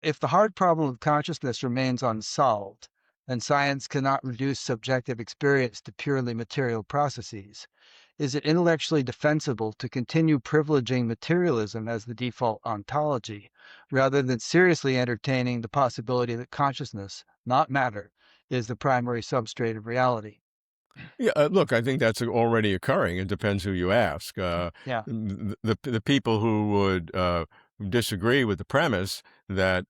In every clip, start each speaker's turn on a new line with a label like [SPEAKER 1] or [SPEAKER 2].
[SPEAKER 1] if the hard problem of consciousness remains unsolved, and science cannot reduce subjective experience to purely material processes, is it intellectually defensible to continue privileging materialism as the default ontology, rather than seriously entertaining the possibility that consciousness, not matter, is the primary substrate of reality?
[SPEAKER 2] Yeah, look, I think that's already occurring. It depends who you ask.
[SPEAKER 1] Yeah.
[SPEAKER 2] The people who would disagree with the premise that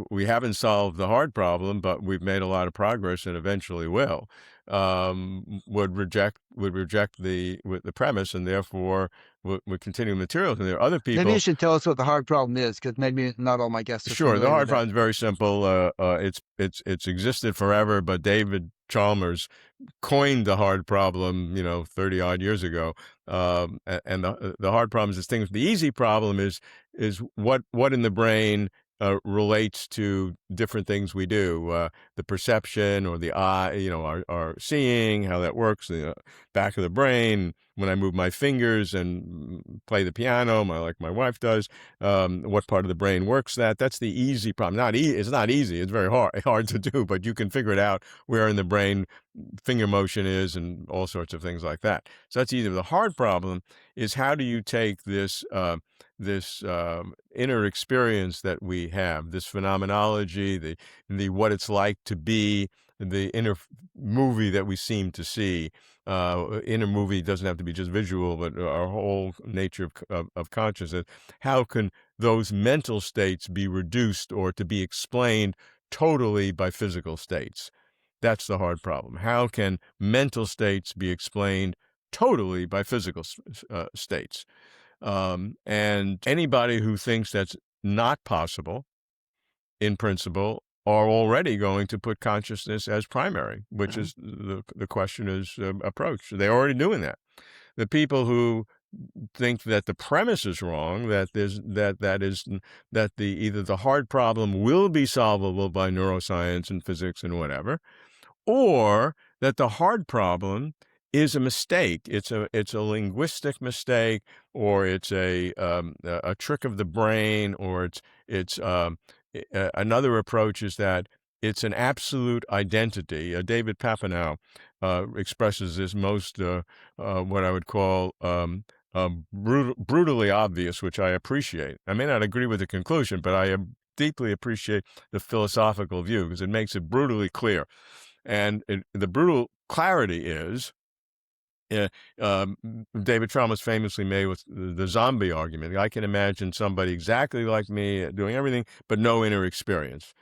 [SPEAKER 2] we haven't solved the hard problem, but we've made a lot of progress and eventually will, would reject the premise, and therefore would continue materials. And there are other
[SPEAKER 1] Maybe you
[SPEAKER 2] people.
[SPEAKER 1] should tell us what the hard problem is, because maybe not all my guests are
[SPEAKER 2] Sure, the
[SPEAKER 1] familiar with
[SPEAKER 2] hard
[SPEAKER 1] that.
[SPEAKER 2] problem is very simple. It's existed forever, but David Chalmers coined the hard problem, 30 odd years ago. And the hard problem is this thing. The easy problem is what in the brain relates to different things we do, the perception or the eye, our seeing, how that works, the back of the brain. When I move my fingers and play the piano, like my wife does, what part of the brain works that? That's the easy problem. It's not easy. It's very hard to do, but you can figure it out where in the brain finger motion is and all sorts of things like that. So that's easy. The hard problem is how do you take this inner experience that we have, this phenomenology, the what it's like to be, the inner movie that we seem to see. Inner movie doesn't have to be just visual, but our whole nature of consciousness. How can those mental states be reduced or to be explained totally by physical states? That's the hard problem. How can mental states be explained totally by physical states? And anybody who thinks that's not possible, in principle, are already going to put consciousness as primary, which
[SPEAKER 1] Mhm.
[SPEAKER 2] is the question is approached. They're already doing that. The people who think that the premise is wrong, that the either the hard problem will be solvable by neuroscience and physics and whatever, or that the hard problem is a mistake. It's a linguistic mistake, or it's a trick of the brain, or it's another approach is that it's an absolute identity. David Papineau expresses this most what I would call brutally obvious, which I appreciate. I may not agree with the conclusion, but I deeply appreciate the philosophical view because it makes it brutally clear. And the brutal clarity is, uh, um, David Chalmers famously made with the zombie argument. I can imagine somebody exactly like me doing everything, but no inner experience.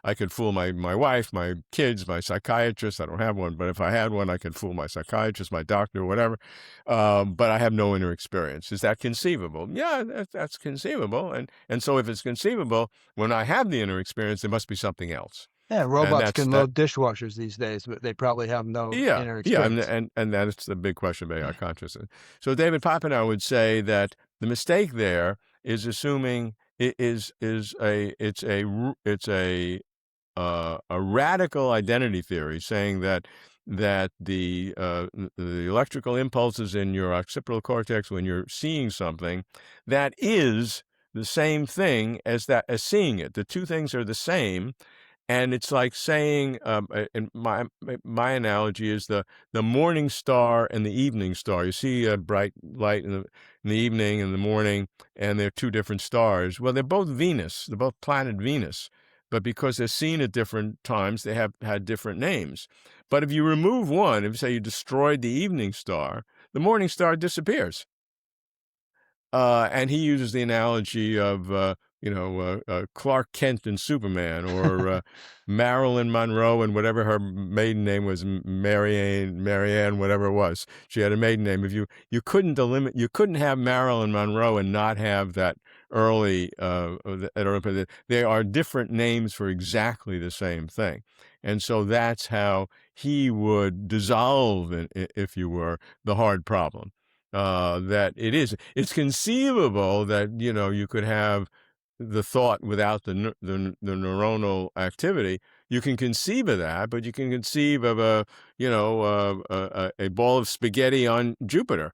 [SPEAKER 2] I could fool my wife, my kids, my psychiatrist. I don't have one, but if I had one, I could fool my psychiatrist, my doctor, whatever. But I have no inner experience. Is that conceivable? Yeah, that's conceivable. And so if it's conceivable, when I have the inner experience, there must be something else.
[SPEAKER 1] Yeah,
[SPEAKER 2] And
[SPEAKER 1] robots
[SPEAKER 2] that's
[SPEAKER 1] can
[SPEAKER 2] that.
[SPEAKER 1] load dishwashers these days, but they probably have no
[SPEAKER 2] Yeah,
[SPEAKER 1] inner
[SPEAKER 2] yeah, and
[SPEAKER 1] experience.
[SPEAKER 2] and and that's the big question about our consciousness. So David Papineau would say that the mistake there is assuming it is a it's a radical identity theory, saying that the electrical impulses in your occipital cortex when you're seeing something, that is the same thing as seeing it. The two things are the same, and it's like saying, and my analogy is the morning star and the evening star. You see a bright light in the evening and the morning, and they're two different stars. Well, they're both Venus. They're both planet Venus. But because they're seen at different times, they have had different names. But if you remove one, if you say you destroyed the evening star, the morning star disappears. And he uses the analogy of, Clark Kent and Superman, or Marilyn Monroe and whatever her maiden name was, Marianne, whatever it was. She had a maiden name. If you couldn't have Marilyn Monroe and not have that early, they are different names for exactly the same thing. And so that's how he would dissolve, if you were, the hard problem. That it's conceivable that, you could have the thought without the neuronal activity. You can conceive of that, but you can conceive of a ball of spaghetti on Jupiter.